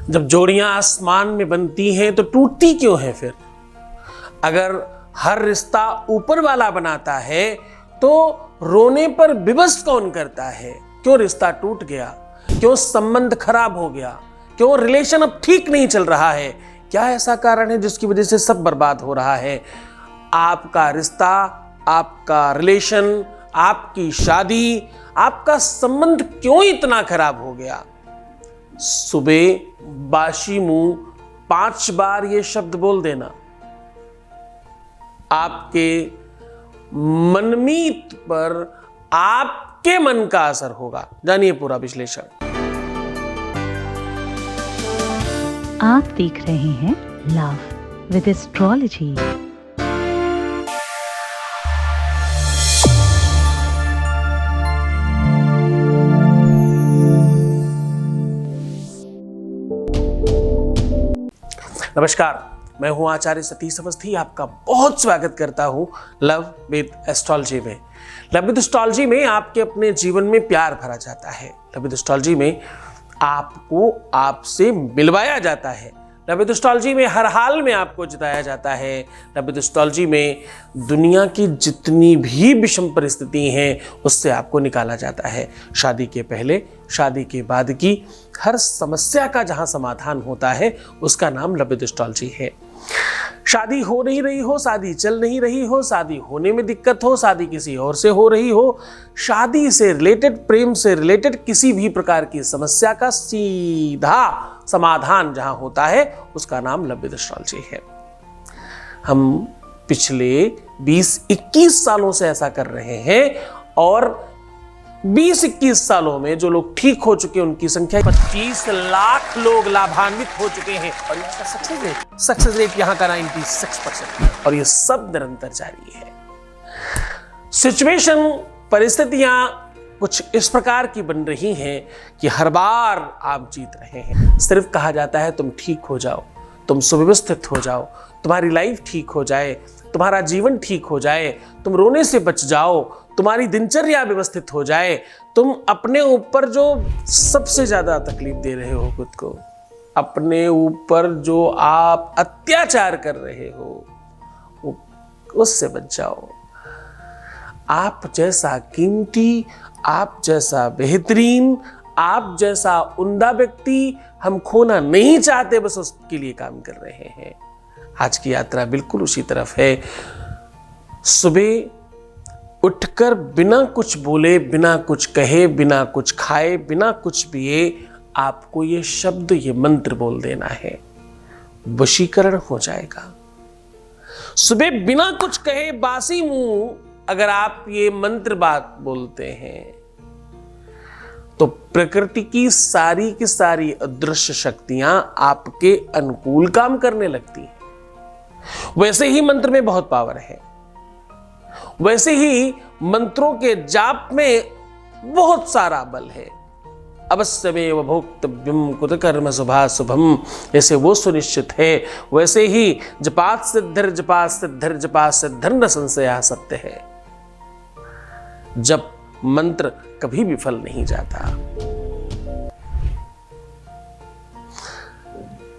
जब जोड़ियां आसमान में बनती हैं तो टूटती क्यों है फिर? अगर हर रिश्ता ऊपर वाला बनाता है तो रोने पर विवश कौन करता है? क्यों रिश्ता टूट गया? क्यों संबंध खराब हो गया? क्यों रिलेशन अब ठीक नहीं चल रहा है? क्या ऐसा कारण है जिसकी वजह से सब बर्बाद हो रहा है? आपका रिश्ता, आपका रिलेशन, आपकी शादी, आपका संबंध क्यों इतना खराब हो गया? सुबह बाशी मुंह 5 बार ये शब्द बोल देना आपके मनमीत पर आपके मन का असर होगा। जानिए पूरा विश्लेषण। आप देख रहे हैं लव विद एस्ट्रोलॉजी। नमस्कार, मैं हूं आचार्य सतीश अवस्थी। आपका बहुत स्वागत करता हूं लव विद एस्ट्रोलॉजी में। लव विद एस्ट्रोलॉजी में आपके अपने जीवन में प्यार भरा जाता है। लव विद एस्ट्रोलॉजी में आपको आपसे मिलवाया जाता है। लव विद एस्ट्रोलॉजी में हर हाल में आपको जिताया जाता है। लव विद एस्ट्रोलॉजी में दुनिया की जितनी भी विषम परिस्थिति हैं उससे आपको निकाला जाता है। शादी के पहले, शादी के बाद की हर समस्या का जहां समाधान होता है उसका नाम लव विद एस्ट्रोलॉजी है। शादी हो नहीं रही हो, शादी चल नहीं रही हो, शादी होने में दिक्कत हो, शादी किसी और से हो रही हो, शादी से रिलेटेड, प्रेम से रिलेटेड किसी भी प्रकार की समस्या का सीधा समाधान जहां होता है उसका नाम लव विद एस्ट्रोलॉजी है। हम पिछले 20-21 सालों से ऐसा कर रहे हैं और 20-21 सालों में जो लोग ठीक हो चुके हैं उनकी संख्या 25 लाख लोग लाभान्वित हो चुके हैं। और यहाँ का सक्सेस रेट यहाँ का 96% और ये सब निरंतर जारी है। सिचुएशन, परिस्थितियां कुछ इस प्रकार की बन रही हैं कि हर बार आप जीत रहे हैं। सिर्फ कहा जाता है तुम ठीक हो जाओ, तुम सुव्यवस्थित हो जाओ, तुम्हारी लाइफ ठीक हो जाए, तुम्हारा जीवन ठीक हो जाए, तुम रोने से बच जाओ, तुम्हारी दिनचर्या व्यवस्थित हो जाए, तुम अपने ऊपर जो सबसे ज्यादा तकलीफ दे रहे हो खुद को, अपने ऊपर जो आप अत्याचार कर रहे हो उससे बच जाओ। आप जैसा कीमती, आप जैसा बेहतरीन, आप जैसा उम्दा व्यक्ति हम खोना नहीं चाहते, बस उसके लिए काम कर रहे हैं। आज की यात्रा बिल्कुल उसी तरफ है। सुबह उठकर बिना कुछ बोले, बिना कुछ कहे, बिना कुछ खाए, बिना कुछ पिए आपको ये शब्द, ये मंत्र बोल देना है, वशीकरण हो जाएगा। सुबह बिना कुछ कहे बासी मुंह अगर आप ये मंत्र बात बोलते हैं तो प्रकृति की सारी अदृश्य शक्तियां आपके अनुकूल काम करने लगती हैं। वैसे ही मंत्र में बहुत पावर है, वैसे ही मंत्रों के जाप में बहुत सारा बल है। अवश्यमेव भोक्तव्यम कुतकर्म शुभाशुभम, जैसे वो सुनिश्चित है वैसे ही जपात सिद्धिर जपात सिद्धिर जपात सिद्धिर न संशयः सत्य है। जब मंत्र कभी विफल नहीं जाता।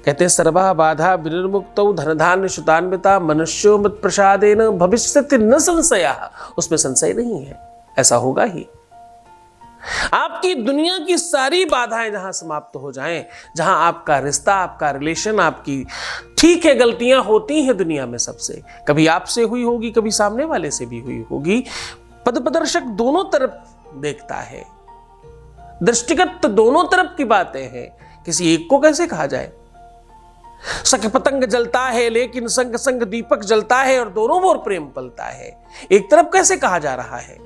कहते सर्वा बाधा विनिर्मुक्तौ धनधान्य शुतान्विता मनुष्यो मत प्रसादेन भविष्यति न संशयः, उसमें संशय नहीं है, ऐसा होगा ही। आपकी दुनिया की सारी बाधाएं जहां समाप्त हो जाएं, जहां आपका रिश्ता, आपका रिलेशन, आपकी ठीक है गलतियां होती हैं दुनिया में सबसे, कभी आपसे हुई होगी, कभी सामने वाले से भी हुई होगी। पदप्रदर्शक दोनों तरफ देखता है, दृष्टिगत दोनों तरफ की बातें हैं, किसी एक को कैसे कहा जाए? सख पतंग जलता है लेकिन संग संग दीपक जलता है और दोनों ओर प्रेम पलता है। एक तरफ कैसे कहा जा रहा है?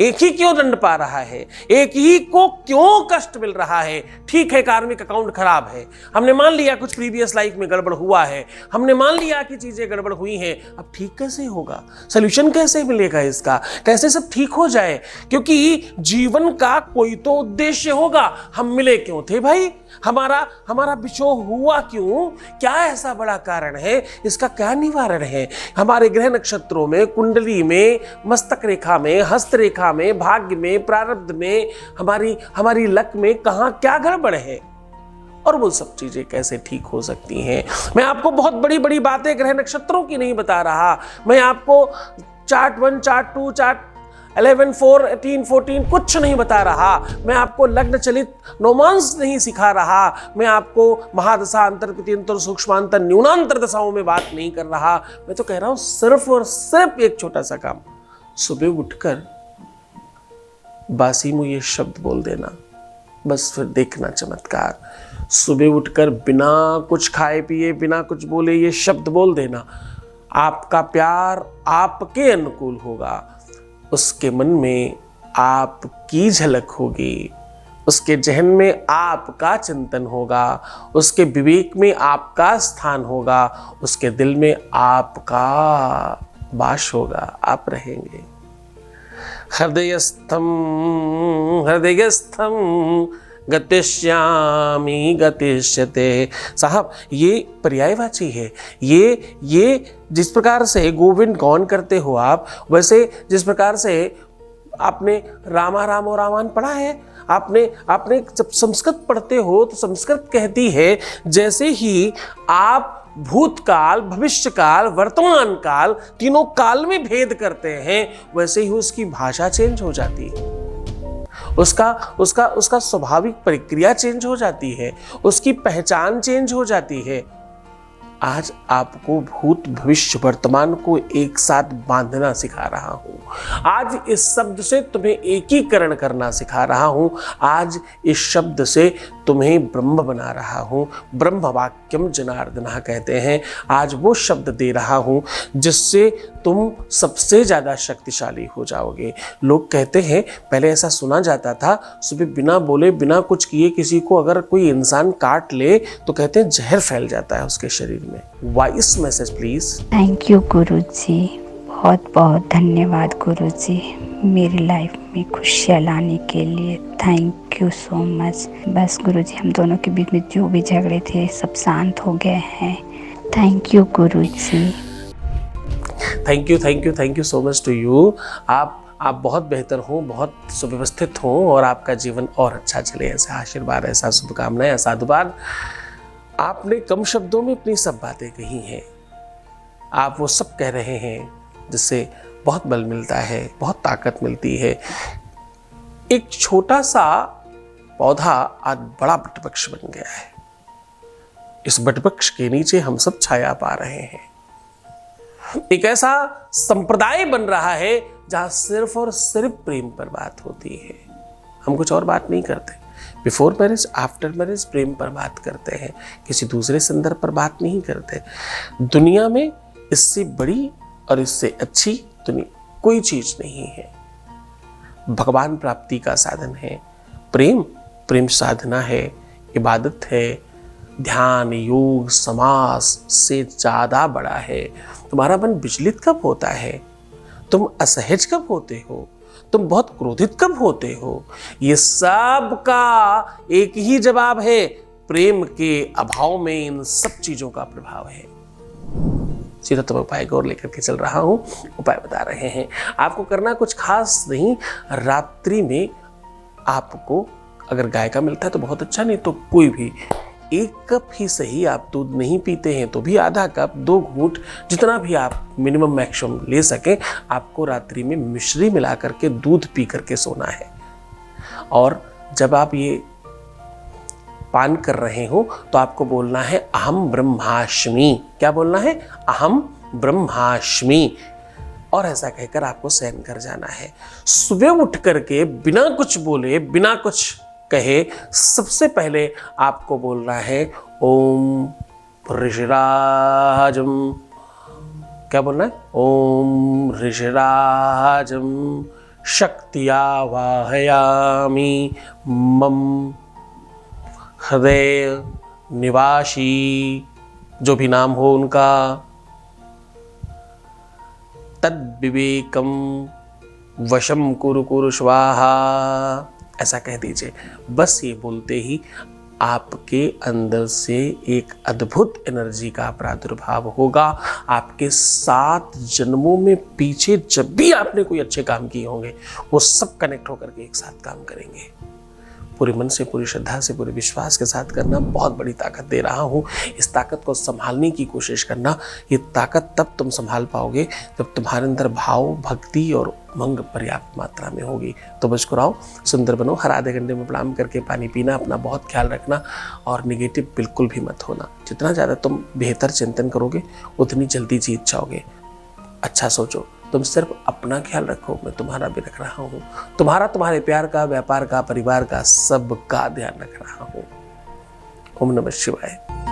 एक ही क्यों दंड पा रहा है? एक ही को क्यों कष्ट मिल रहा है? ठीक है कार्मिक अकाउंट खराब है, हमने मान लिया कुछ प्रीवियस लाइफ में गड़बड़ हुआ है, हमने मान लिया कि चीजें गड़बड़ हुई हैं, अब ठीक कैसे होगा? सोल्यूशन कैसे मिलेगा इसका? कैसे सब ठीक हो जाए? क्योंकि जीवन का कोई तो उद्देश्य होगा। हम मिले क्यों थे भाई? हमारा विछोह हुआ क्यों? क्या ऐसा बड़ा कारण है? इसका क्या निवारण है? हमारे ग्रह नक्षत्रों में, कुंडली में, मस्तक रेखा में, हस्त रेखा में, भाग्य में, प्रारब्ध में, हमारी लक में कहां क्या गड़बड़ है? और वो सब चीजें कैसे ठीक हो सकती हैं। मैं आपको बहुत बड़ी बड़ी बातें ग्रह नक्षत्रों की नहीं बता रहा, मैं आपको चार्ट 1 चार्ट 2 चार्ट 11 4 18 14 कुछ नहीं बता रहा, मैं आपको लग्न चलित नोमांस नहीं सिखा रहा, मैं आपको महादशा अंतर पित्यंतर सूक्ष्मांतर न्यूनांतर दशाओं में बात नहीं कर रहा। मैं तो कह रहा हूं सिर्फ और सिर्फ एक छोटा सा काम, सुबह उठकर बासी मुंह ये शब्द बोल देना, बस फिर देखना चमत्कार। सुबह उठकर बिना कुछ खाए पिए बिना कुछ बोले ये शब्द बोल देना, आपका प्यार आपके अनुकूल होगा, उसके मन में आपकी झलक होगी, उसके जहन में आपका चिंतन होगा, उसके विवेक में आपका स्थान होगा, उसके दिल में आपका वास होगा, आप रहेंगे। हृदयस्थम हृदयस्थम गतिष्यामि गतिष्यते। साहब ये पर्यायवाची है, ये जिस प्रकार से गोविंद गौन करते हो आप, वैसे जिस प्रकार से आपने रामा रामो रामान पढ़ा है, आपने जब संस्कृत पढ़ते हो तो संस्कृत कहती है जैसे ही आप भूतकाल भविष्यकाल वर्तमान काल तीनों काल में भेद करते हैं, वैसे ही उसकी भाषा चेंज हो जाती है, उसका स्वाभाविक प्रक्रिया चेंज हो जाती है, उसकी पहचान चेंज हो जाती है। आज आपको भूत भविष्य वर्तमान को एक साथ बांधना सिखा रहा हूं, आज इस शब्द से तुम्हें एकीकरण करना सिखा रहा हूं, आज इस शब्द से तुम्हें ब्रह्म बना रहा हूं। ब्रह्म वाक्यम जनार्दनः कहते हैं, आज वो शब्द दे रहा हूं जिससे तुम सबसे ज्यादा शक्तिशाली हो जाओगे। लोग कहते हैं, पहले ऐसा सुना जाता था, सुबह बिना बोले बिना कुछ किए किसी को अगर कोई इंसान काट ले तो कहते हैं जहर फैल जाता है उसके शरीर में। Voice message please. Thank you गुरुजी, बहुत बहुत धन्यवाद गुरुजी, मेरी लाइफ में खुशियाँ लाने के लिए थैंक यू सो मच। बस गुरुजी हम दोनों के बीच में जो भी झगड़े थे सब शांत हो गए हैं। थैंक यू गुरुजी। Thank you so much to you. आप बहुत बेहतर हो, बहुत सुव्यवस्थित हो और आपका जीवन और अच्छा चले, ऐसा आशीर्वाद, ऐसा शुभकामनाएं, ऐसा साधुवाद। आपने कम शब्दों में अपनी सब बातें कही हैं, आप वो सब कह रहे हैं जिससे बहुत बल मिलता है, बहुत ताकत मिलती है। एक छोटा सा पौधा आज बड़ा वटवृक्ष बन गया है, इस वटवृक्ष के नीचे हम सब छाया पा रहे हैं। एक ऐसा संप्रदाय बन रहा है जहां सिर्फ और सिर्फ प्रेम पर बात होती है, हम कुछ और बात नहीं करते। बिफोर मैरिज आफ्टर मैरिज प्रेम पर बात करते हैं, किसी दूसरे संदर्भ पर बात नहीं करते। दुनिया में इससे बड़ी और इससे अच्छी दुनिया कोई चीज नहीं है। भगवान प्राप्ति का साधन है प्रेम, प्रेम साधना है, इबादत है, ध्यान योग समास से ज्यादा बड़ा है। तुम्हारा मन विचलित कब होता है, तुम असहज कब होते हो, तुम बहुत क्रोधित कब होते हो, ये सब का एक ही जवाब है, प्रेम के अभाव में इन सब चीजों का प्रभाव है। सीधा तुम उपाय को और लेकर के चल रहा हूं, उपाय बता रहे हैं। आपको करना कुछ खास नहीं, रात्रि में आपको अगर गाय का मिलता है तो बहुत अच्छा, नहीं तो कोई भी 1 कप ही सही, आप दूध नहीं पीते हैं तो भी आधा कप 2 घूंट जितना भी आप मिनिमम मैक्सिमम ले सकें, आपको रात्रि में मिश्री मिला करके दूध पी करके सोना है। और जब आप ये पान कर रहे हो तो आपको बोलना है अहम ब्रह्मास्मि। क्या बोलना है? अहम ब्रह्मास्मि। और ऐसा कहकर आपको शयन कर जाना है। सुबह उठ करके बिना कुछ बोले बिना कुछ कहे सबसे पहले आपको बोलना है ओम ऋषिराजम। क्या बोलना है? ओम ऋषिराजम शक्तिया वाहयामि मम हृदय निवासी, जो भी नाम हो उनका, तद विवेकम वशम कुरु कुरु स्वाहा। ऐसा कह दीजिए। बस ये बोलते ही आपके अंदर से एक अद्भुत एनर्जी का प्रादुर्भाव होगा। आपके 7 जन्मों में पीछे जब भी आपने कोई अच्छे काम किए होंगे वो सब कनेक्ट होकर के एक साथ काम करेंगे। पूरे मन से, पूरी श्रद्धा से, पूरे विश्वास के साथ करना। बहुत बड़ी ताकत दे रहा हूँ, इस ताकत को संभालने की कोशिश करना। ये ताकत तब तुम संभाल पाओगे जब तुम्हारे अंदर भाव, भक्ति और उमंग पर्याप्त मात्रा में होगी। तो मुस्कुराओ, सुंदर बनो, हर आधे घंटे में प्रणाम करके पानी पीना, अपना बहुत ख्याल रखना और निगेटिव बिल्कुल भी मत होना। जितना ज़्यादा तुम बेहतर चिंतन करोगे उतनी जल्दी जीत जाओगे। अच्छा सोचो, तुम सिर्फ अपना ख्याल रखो, मैं तुम्हारा भी रख रहा हूँ। तुम्हारे प्यार का, व्यापार का, परिवार का, सबका ध्यान रख रहा हूँ। ओम नमः शिवाय।